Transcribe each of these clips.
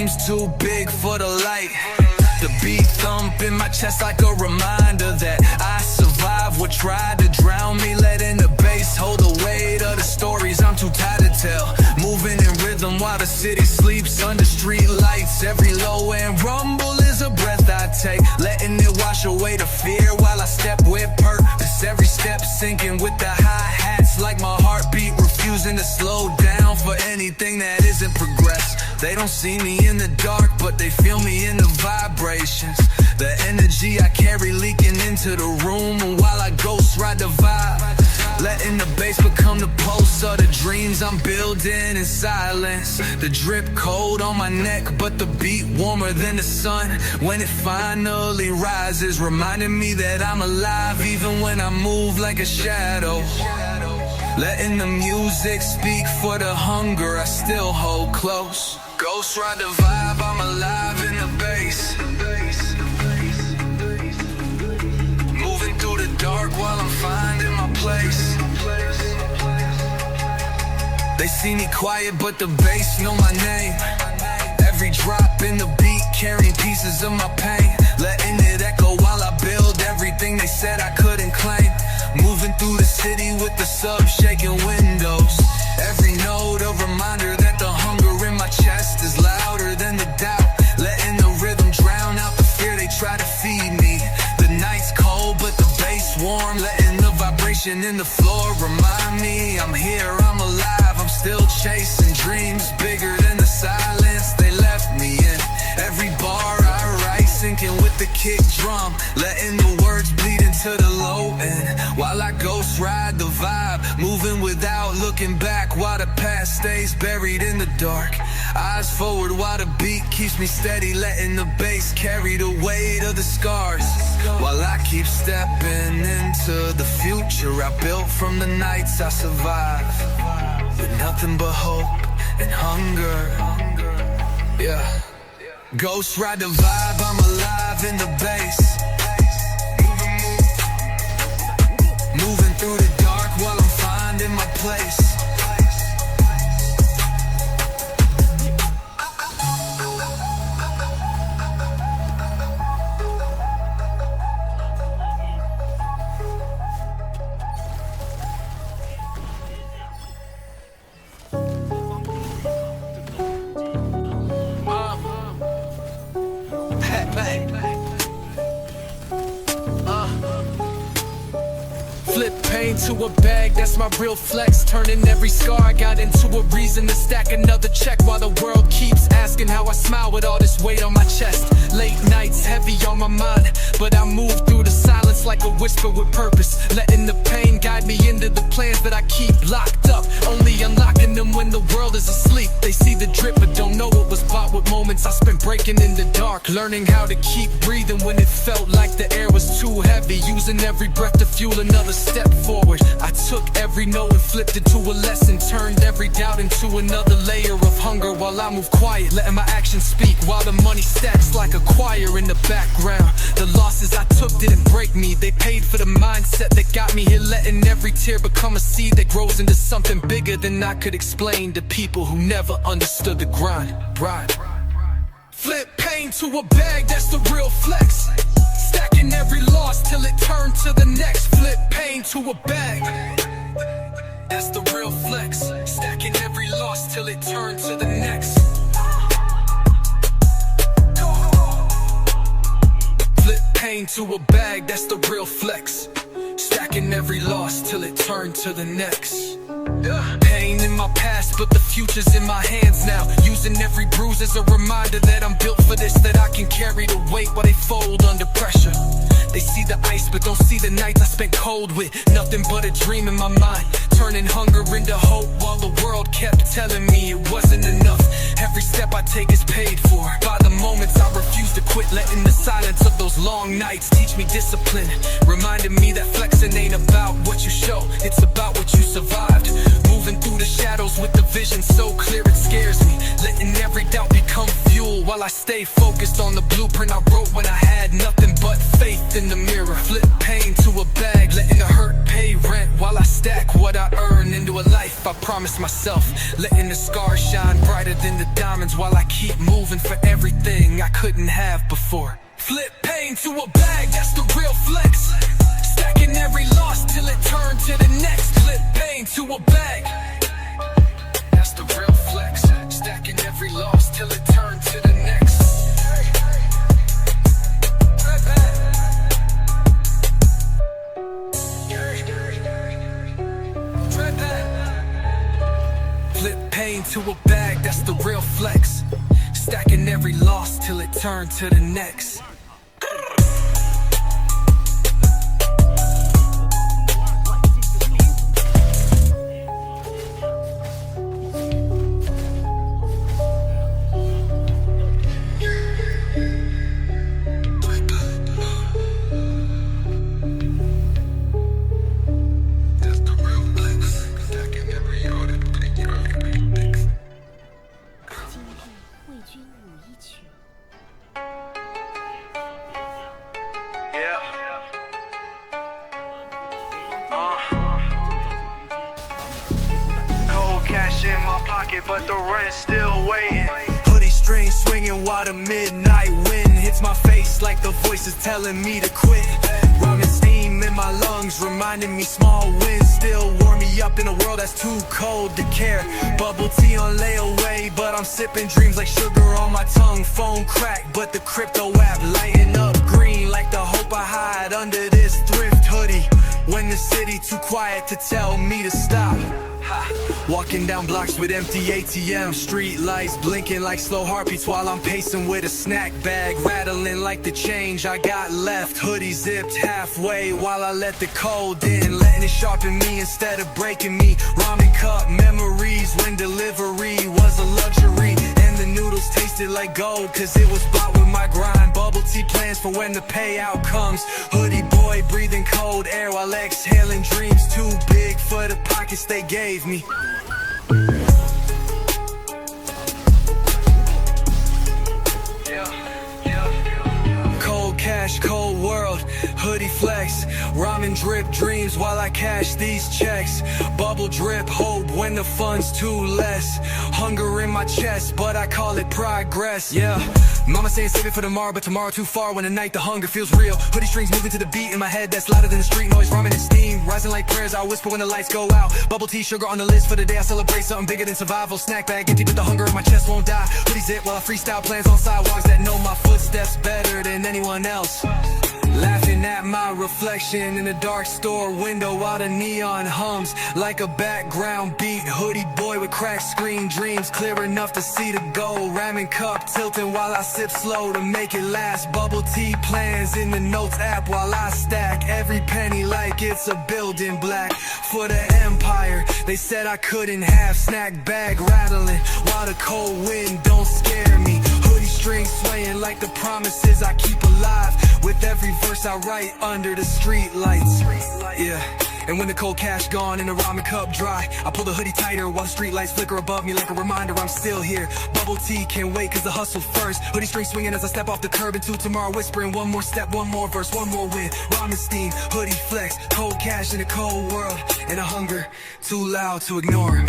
Seems too big for the light. The beat thump in my chest like a reminder that I survived what tried to drown me. Letting the bass hold the weight of the stories I'm too tired to tell. Moving in rhythm while the city sleeps under street lights. Every low end rumble is a breath I take, letting it wash away the fear while I step with purpose. Every step sinking with the hi-hats, like my heartbeat refusing to slow down for anything that isn't progress. They don't see me in the dark, but they feel me in the vibrations. The energy I carry leaking into the room, and while I ghost ride the vibe, letting the bass become the pulse of the dreams I'm building in silence. The drip cold on my neck, but the beat warmer than the sun when it finally rises, reminding me that I'm alive even when I move like a shadow. Letting the music speak for the hunger I still hold close. Ghost ride the vibe, I'm alive in the bass. Moving through the dark while I'm finding my place. They see me quiet, but the bass know my name. Every drop in the beat carrying pieces of my pain, letting it echo while I build everything they said I couldn't claim. Moving through the city with the sub shaking windows. Every note a reminder that the hunger in my chest is louder than the doubt. Letting the rhythm drown out the fear they try to feed me. The night's cold but the bass warm, letting the vibration in the floor remind me I'm here, I'm alive, I'm still chasing dreams bigger than the silence they left me in. Every bar I write sinking with the kick drum, letting the words bleed into the low end while I ghost ride the vibe, moving without looking back while the past stays buried in the dark. Eyes forward while the beat keeps me steady, letting the bass carry the weight of the scars while I keep stepping into the future I built from the nights I survived, with nothing but hope and hunger. Yeah. Ghost ride the vibe, I'm alive in the bass. Moving through the dark while I'm finding my place. Flip pain to a bag, that's my real flex. Turning every scar I got into a reason to stack another check, while the world keeps asking how I smile with all this weight on my chest. Late nights heavy on my mind, but I move through the silence like a whisper with purpose. Letting the pain guide me into the plans that I keep locked up, only unlocking them when the world is asleep. They see the drip but don't know what was bought with moments I spent breaking in the dark. Learning how to keep breathing when it felt like the air was too heavy, using every breath to fuel another step forward. I took every no and flipped it to a lesson, turned every doubt into another layer of hunger while I move quiet, letting my actions speak while the money stacks like a choir in the background. The losses I took didn't break me, they paid for the mindset that got me here, letting every tear become a seed that grows into something bigger than I could explain to people who never understood the grind. Right. Flip pain to a bag, that's the real flex. Stacking every loss till it turned to the next. Flip pain to a bag, that's the real flex. Stacking every loss till it turned to the next. Flip pain to a bag, that's the real flex. Stacking every loss till it turned to the next. Pain in my past, but the future's in my hands now. Using every bruise as a reminder that I'm built for this, that I can carry the weight while they fold under pressure. They see the ice but don't see the nights I spent cold with nothing but a dream in my mind, turning hunger into hope while the world kept telling me it wasn't enough. Every step I take is paid for by the moments I refuse to quit, letting the silence of those long nights teach me discipline, reminding me that flexing ain't about what you show, it's about what you survived. Moving through the shadows with the vision so clear it scares me, letting every doubt become fuel while I stay focused on the blueprint I wrote when I had nothing but faith in the mirror. Flip pain to a bag, letting the hurt pay rent while I stack what I earn into a life I promised myself. Letting the scars shine brighter than the diamonds while I keep moving for everything I couldn't have before. Flip pain to a bag, that's the real flex. Stacking every loss till it turned to the next. Flip pain to a bag, that's the real flex. Stacking every loss till it turned to the next. Flip pain to a bag, that's the real flex. Stacking every loss till it turned to the next. Cold cash in my pocket, but the rent's still waiting. Hoodie string swinging while the midnight wind hits my face like the voices telling me to quit. Ramen steam in my lungs, reminding me small wins still warm me up in a world that's too cold to care. Bubble tea on layaway, but I'm sipping dreams like sugar on my tongue. Phone crack, but the crypto app lighting up green like the hope I hide under this thrift hoodie. When the city too quiet to tell me to stop. Walking down blocks with empty ATMs, street lights blinking like slow heartbeats while I'm pacing with a snack bag rattling like the change I got left. Hoodie zipped halfway while I let the cold in, letting it sharpen me instead of breaking me. Ramen cup memories when delivery was a luxury, and the noodles tasted like gold cause it was bought with my grind. Bubble tea plans for when the payout comes. Hoodie boy breathing cold air while exhaling dreams too big for the pockets they gave me. Cold cash, cold world, hoodie flex. Ramen drip dreams while I cash these checks. Bubble drip hope when the funds too less. Hunger in my chest, but I call it progress. Yeah, mama saying save it for tomorrow, but tomorrow too far. When the night the hunger feels real. Hoodie strings moving to the beat in my head that's louder than the street noise. Ramen and steam rising like prayers I whisper when the lights go out. Bubble tea sugar on the list for the day I celebrate something bigger than survival. Snack bag empty but the hunger in my chest won't die. Hoodie zip while I freestyle plans on sidewalks that know my footsteps better than anyone else. Laughing at my reflection in the dark store window while the neon hums like a background beat. Hoodie boy with cracked screen dreams clear enough to see the goal. Ramen cup tilting while I sip slow to make it last. Bubble tea plans in the notes app while I stack every penny like it's a building black. For the empire they said I couldn't have. Snack bag rattling while the cold wind don't scare me. Hoodie string swaying like the promises I keep alive with every verse I write under the street lights. Yeah, and when the cold cash gone and the ramen cup dry, I pull the hoodie tighter while the street lights flicker above me like a reminder I'm still here. Bubble tea can't wait cause the hustle first. Hoodie string swinging as I step off the curb into tomorrow, whispering one more step, one more verse, one more win. Ramen steam, hoodie flex, cold cash in a cold world, and a hunger too loud to ignore.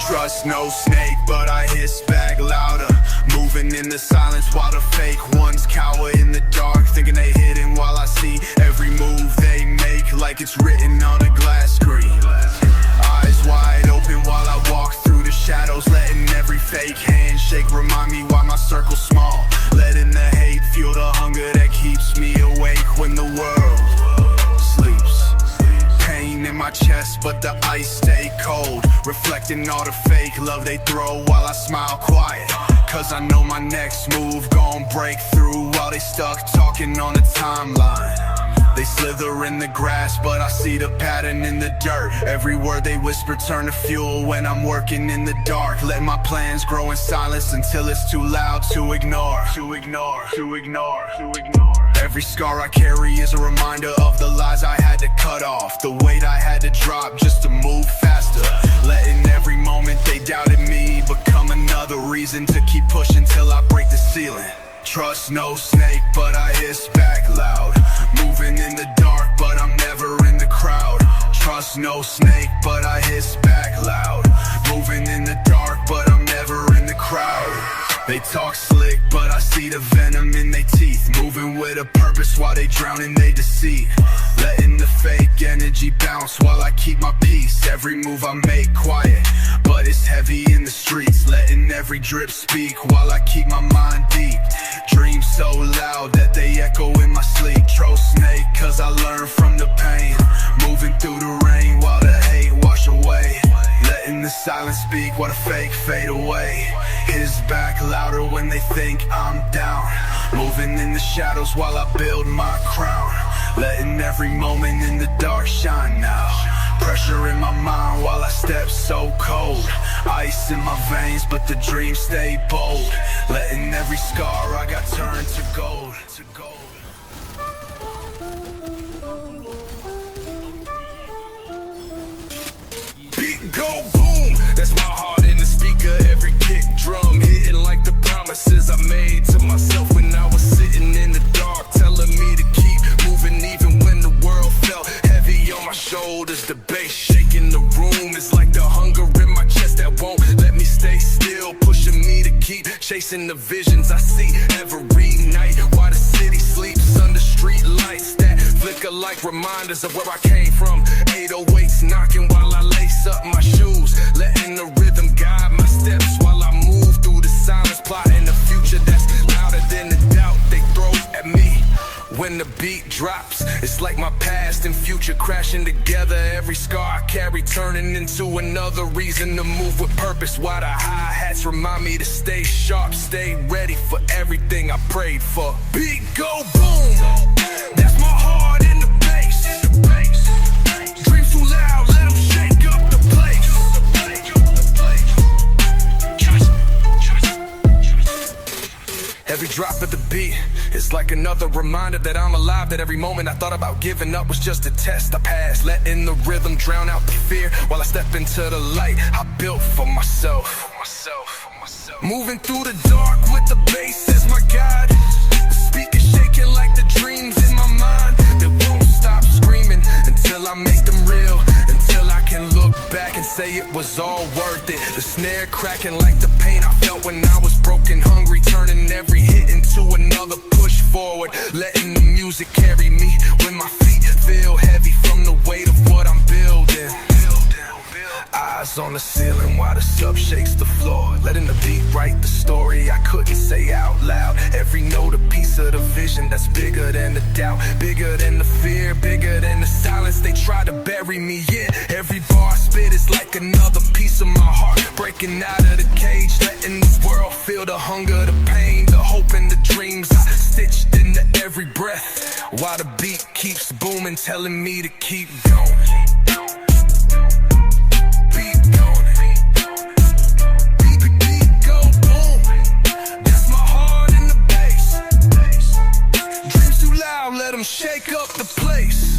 Trust no snake, but I hiss back louder. Moving in the silence while the fake ones cower in the dark, thinking they hidden while I see every move they make like it's written on a glass screen. Eyes wide open while I walk through the shadows, letting every fake handshake remind me why my circle's small. Letting the hate fuel the hunger that keeps me awake when the world sleeps. Pain in my chest, but the ice stay cold, reflecting all the fake love they throw while I smile quiet. Cause I know my next move gon' break through while they stuck talking on the timeline. They slither in the grass, but I see the pattern in the dirt. Every word they whisper turn to fuel when I'm working in the dark. Let my plans grow in silence until it's too loud to ignore. Every scar I carry is a reminder of the lies I had to cut off, the weight I had to drop just to move faster. Letting every moment they doubted me become another reason to keep pushing till I break the ceiling. Trust no snake, but I hiss back loud. Moving in the dark, but I'm never in the crowd. Trust no snake, but I hiss back loud. Moving in the dark, but I'm never in the crowd. They talk slick, but I see the venom in their teeth. Moving with a purpose while they drown in their deceit. Letting the fake energy bounce while I keep my peace. Every move I make quiet, but it's heavy in the streets. Letting every drip speak while I keep my mind deep. Dreams so loud that they echo in my sleep. Tro snake, cause I learned from the pain. Moving through the rain while the hate wash away. Letting the silence speak while the fake fade away. His back louder when they think I'm down. Moving in the shadows while I build my crown. Letting every moment in the dark shine now. Pressure in my mind while I step so cold. Ice in my veins but the dreams stay bold. Letting every scar I got turn to gold. Beat go boom, that's my heart in the speaker. Every kick drum hitting like the promises I made to myself when I was sitting in the dark, telling me to keep moving even when the world felt heavy on my shoulders. The bass shaking the room is like the hunger in my chest that won't let me stay still, pushing me to keep chasing the visions I see every night while the city sleeps under street lights that flicker like reminders of where I came from. 808s knocking while I lace up my shoes, letting the rhythm guide my steps while I move through the silence, plotting a future that's louder than the doubt they throw at me. When the beat drops, it's like my past and future crashing together. Every scar I carry turning into another reason to move with purpose. While the hi-hats remind me to stay sharp, stay ready for everything I prayed for. Beat go boom, that's my heart in the bass. Dreams too loud, let them shake up the place. Every drop of the beat, it's like another reminder that I'm alive. That every moment I thought about giving up was just a test I passed. Letting the rhythm drown out the fear while I step into the light I built for myself. Moving through the dark with the bass as my guide. The speaker shaking like the dreams in my mind that won't stop screaming until I make them real. Until I can look back and say it was all worth it. The snare cracking like the pain I felt when I was broken, hungry, turning every hit into another push forward. Letting the music carry me when my feet feel heavy from the weight of what I'm building. Eyes on the ceiling while the sub shakes the floor. Letting the beat write the story I couldn't say out loud. Every note a piece of the vision that's bigger than the doubt, bigger than the fear, bigger than the silence they try to bury me in. Every bar I spit is like another piece of my heart breaking out of the cage, letting this world feel the hunger, the pain, the hope and the dreams I stitched into every breath. While the beat keeps booming, telling me to keep going. Let them shake up the place.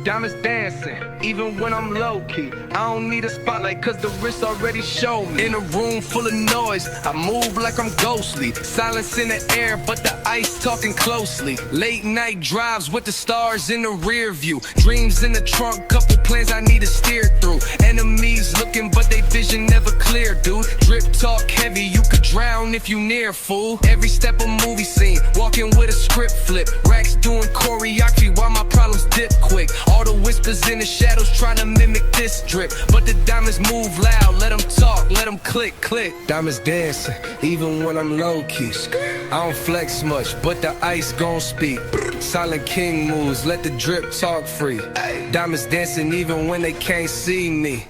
diamonds dancing, even when I'm low-key. I don't need a spotlight cause the wrist already showed me. In a room full of noise, I move like I'm ghostly. Silence in the air, but the ice talking closely. Late night drives with the stars in the rear view. Dreams in the trunk, couple plans I need to steer through. Enemies looking, but they vision never clear, dude. Drip talk heavy, you could drown if you near, fool. Every step a movie scene, walking with a script flip. Racks doing choreography while my problems dip quick. All the whispers in the shadows trying to mimic this drip, but the diamonds move loud, let them talk, let them click, click. Diamonds dancing, even when I'm low-key. I don't flex much, but the ice gon' speak. Silent king moves, let the drip talk free. Diamonds dancing even when they can't see me.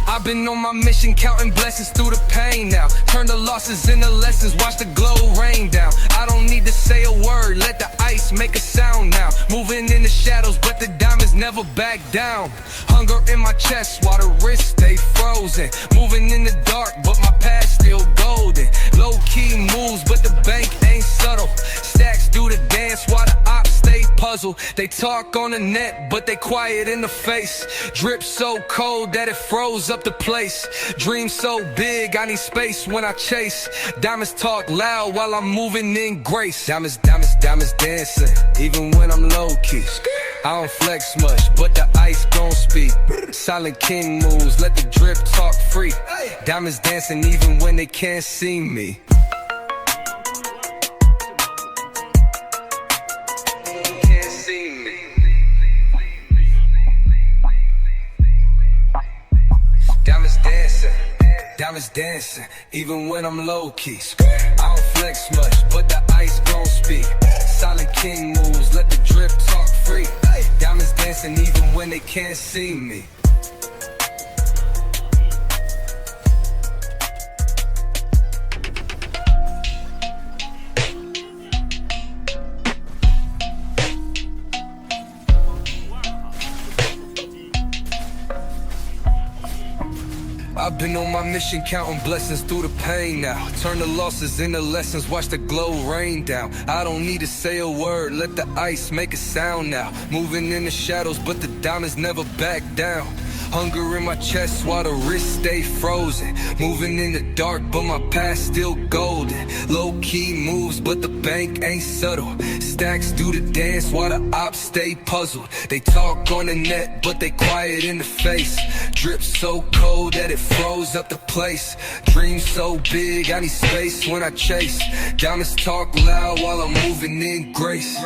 I've been on my mission, counting blessings through the pain now. Turn the losses into lessons, watch the glow rain down. I don't need to say a word, let the ice make a sound now. Moving in the shadows, but the diamonds never back down. Hunger in my chest while the wrists stay frozen. Moving in the dark, but my past still golden. Low-key moves, but the bank ain't subtle. Stacks do the dance while the ops stay puzzled. They talk on the net, but they quiet in the face. Drip so cold that it froze up the place. Dream so big, I need space when I chase. Diamonds talk loud while I'm moving in grace. Diamonds, diamonds, diamonds dancing, even when I'm low-key. I don't flex much, but the ice gon' speak. Silent king moves, let the drip talk free. Diamonds dancing even when they can't see me. Diamonds dancing, even when I'm low-key. I don't flex much, but the ice gon' speak. Silent king moves, let the drip talk free. Diamonds dancing even when they can't see me. I've been on my mission, counting blessings through the pain now. Turn the losses into lessons, watch the glow rain down. I don't need to say a word, let the ice make a sound now. Moving in the shadows, but the diamonds never back down. Hunger in my chest while the wrists stay frozen. Moving in the dark, but my past still golden. Low-key moves, but the bank ain't subtle. Stacks do the dance while the ops stay puzzled. They talk on the net, but they quiet in the face. Drip so cold that it froze up the place. Dream so big, I need space when I chase. Diamonds talk loud while I'm moving in grace.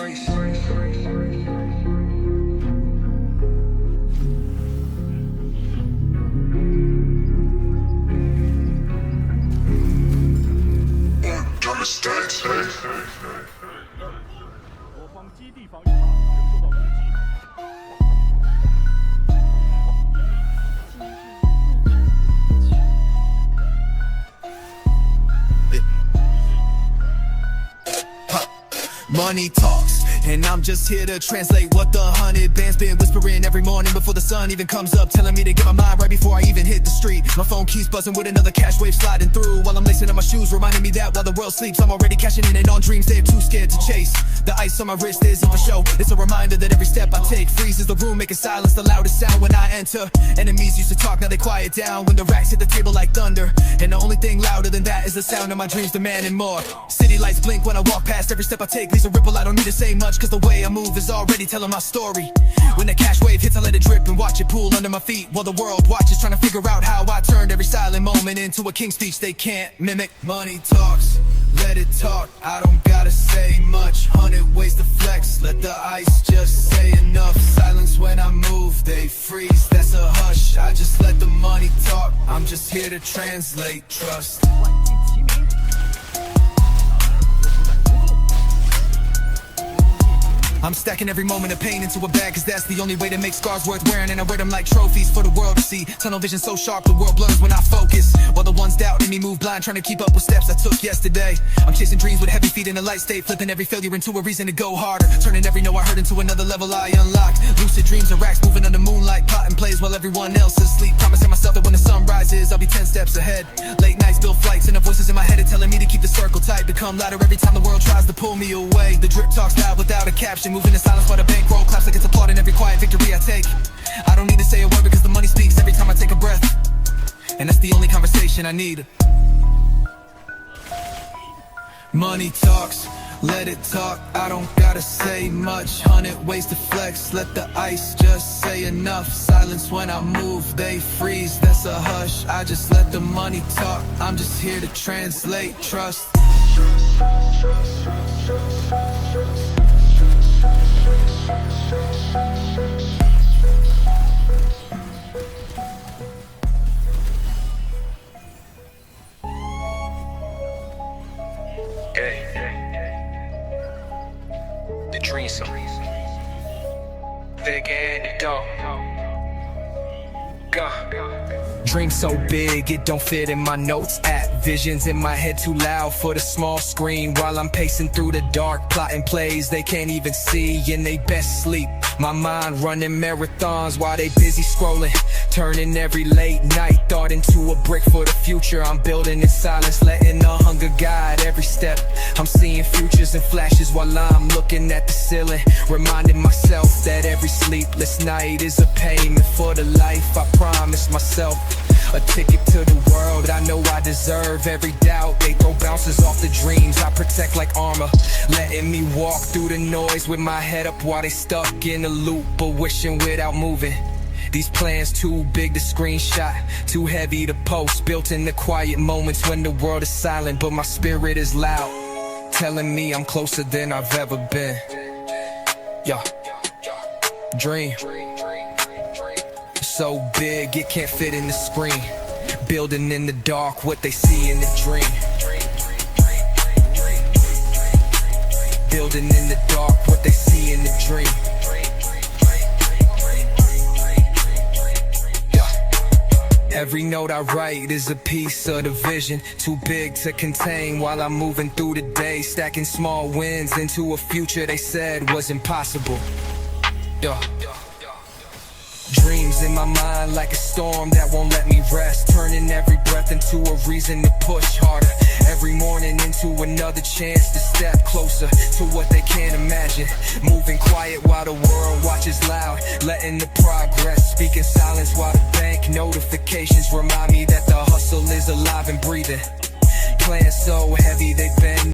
Money talks, and I'm just here to translate what the 100 bands been whispering every morning before the sun even comes up, telling me to get my mind right before I even hit the street. My phone keeps buzzing with another cash wave sliding through, while I'm lacing up my shoes, reminding me that while the world sleeps, I'm already cashing in and on dreams they're too scared to chase. The ice on my wrist isn't for show, it's a reminder that every step I take freezes the room, making silence the loudest sound when I enter. Enemies used to talk, now they quiet down when the racks hit the table like thunder, and the only thing louder than that is the sound of my dreams demanding more. City lights blink when I walk past, every step I take leaves a ripple. I don't need to say much, cause the way I move is already telling my story. When the cash wave hits, I let it drip and watch it pool under my feet, while the world watches, trying to figure out how I turned every silent moment into a king's speech they can't mimic. Money talks, let it talk, I don't gotta say much. 100 ways to flex, let the ice just say enough. Silence when I move, they freeze, that's a hush. I just let the money talk, I'm just here to translate trust. I'm stacking every moment of pain into a bag, cause that's the only way to make scars worth wearing. And I wear them like trophies for the world to see. Tunnel vision so sharp the world blurs when I focus, while the ones doubting me move blind, trying to keep up with steps I took yesterday. I'm chasing dreams with heavy feet in a light state, flipping every failure into a reason to go harder, turning every no I heard into another level I unlocked. Lucid dreams and racks moving under moonlight, plotting plays while everyone else is asleep, promising myself that when the sun rises I'll be 10 steps ahead. Late nights build flights and the voices in my head are telling me to keep the circle tight, become louder every time the world tries to pull me away. The drip talks loud without a caption, moving in silence while the bankroll claps like it's applauding every quiet victory I take. I don't need to say a word because the money speaks every time I take a breath, and that's the only conversation I need. Money talks, let it talk, I don't gotta say much. 100 ways to flex, let the ice just say enough. Silence when I move, they freeze, that's a hush. I just let the money talk, I'm just here to translate trust. The dream so big and it don't go. Dream so big it don't fit in my notes app. Visions in my head too loud for the small screen, while I'm pacing through the dark, plotting plays they can't even see in they best sleep. My mind running marathons while they busy scrolling, turning every late night thought into a brick for the future. I'm building in silence, letting the hunger guide every step. I'm seeing futures and flashes while I'm looking at the ceiling, reminding myself that every sleepless night is a payment for the life I promised myself. A ticket to the world I know I deserve. Every doubt they throw bounces off the dreams I protect like armor, letting me walk through the noise with my head up while they stuck in a loop, but wishing without moving. These plans too big to screenshot, too heavy to post, built in the quiet moments when the world is silent but my spirit is loud, telling me I'm closer than I've ever been. Yeah, dream so big it can't fit in the screen, building in the dark what they see in the dream, building in the dark what they see in the dream. Every note I write is a piece of the vision, too big to contain while I'm moving through the day, stacking small wins into a future they said was impossible. Yeah. Dreams in my mind like a storm that won't let me rest, turning every breath into a reason to push harder, every morning into another chance to step closer to what they can't imagine. Moving quiet while the world watches loud, letting the progress speak in silence while the bank notifications remind me that the hustle is alive and breathing. Plans so heavy they've been